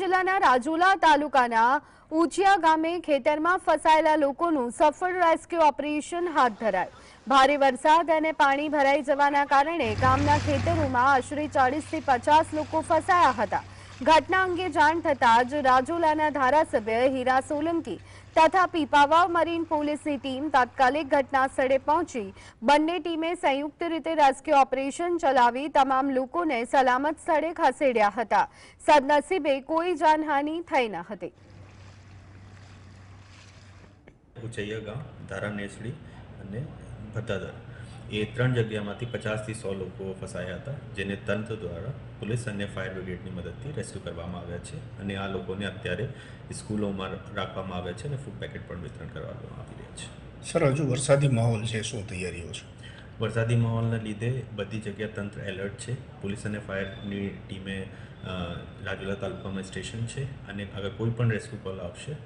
જિલ્લાના રાજુલા તાલુકાના ઉચિયા ગામે ખેતરમાં ફસાયેલા લોકોનું સફળ રેસ્ક્યુ ઓપરેશન હાથ ધરાયું। ભારે વરસાદ અને પાણી ભરાઈ જવાના કારણે ગામના ખેતરોમાં આશરે 40 થી 50 લોકો ફસાયા હતા। ઘટના અંગે જાણ થતાં જ રાજુલાના ધારાસભ્ય હીરા સોલંકી તથા પીપાવાવ મરીન પોલીસની ટીમ તાત્કાલિક ઘટના સ્થળે પહોંચી બંને ટીમે સંયુક્ત રીતે રેસ્ક્યુ ઓપરેશન ચલાવી તમામ લોકોને સલામત સ્થળે ખસેડ્યા હતા। સદનસીબે કોઈ જાનહાનિ થઈ ન હતી। ઉચૈયા ગામ, ધારા નેસડી અને ભત્તાદર એ ત્રણ જગ્યામાંથી 50 થી 100 લોકો ફસાયા હતા, જેને તંત્ર દ્વારા પોલીસ અને ફાયર બ્રિગેડની મદદથી રેસ્ક્યુ કરવામાં આવ્યા છે અને આ લોકોને અત્યારે સ્કૂલોમાં રાખવામાં આવ્યા છે અને ફૂડ પેકેટ પણ વિતરણ કરવામાં આવી રહ્યા છે। સર, હજુ વરસાદી માહોલ છે, શું તૈયારીઓ છે? વરસાદી માહોલના લીધે બધી જગ્યા તંત્ર એલર્ટ છે। પોલીસ અને ફાયરની ટીમે રાજુલા તાલુકામાં સ્ટેશન છે અને અગર કોઈ પણ રેસ્ક્યુ કોલ આવશે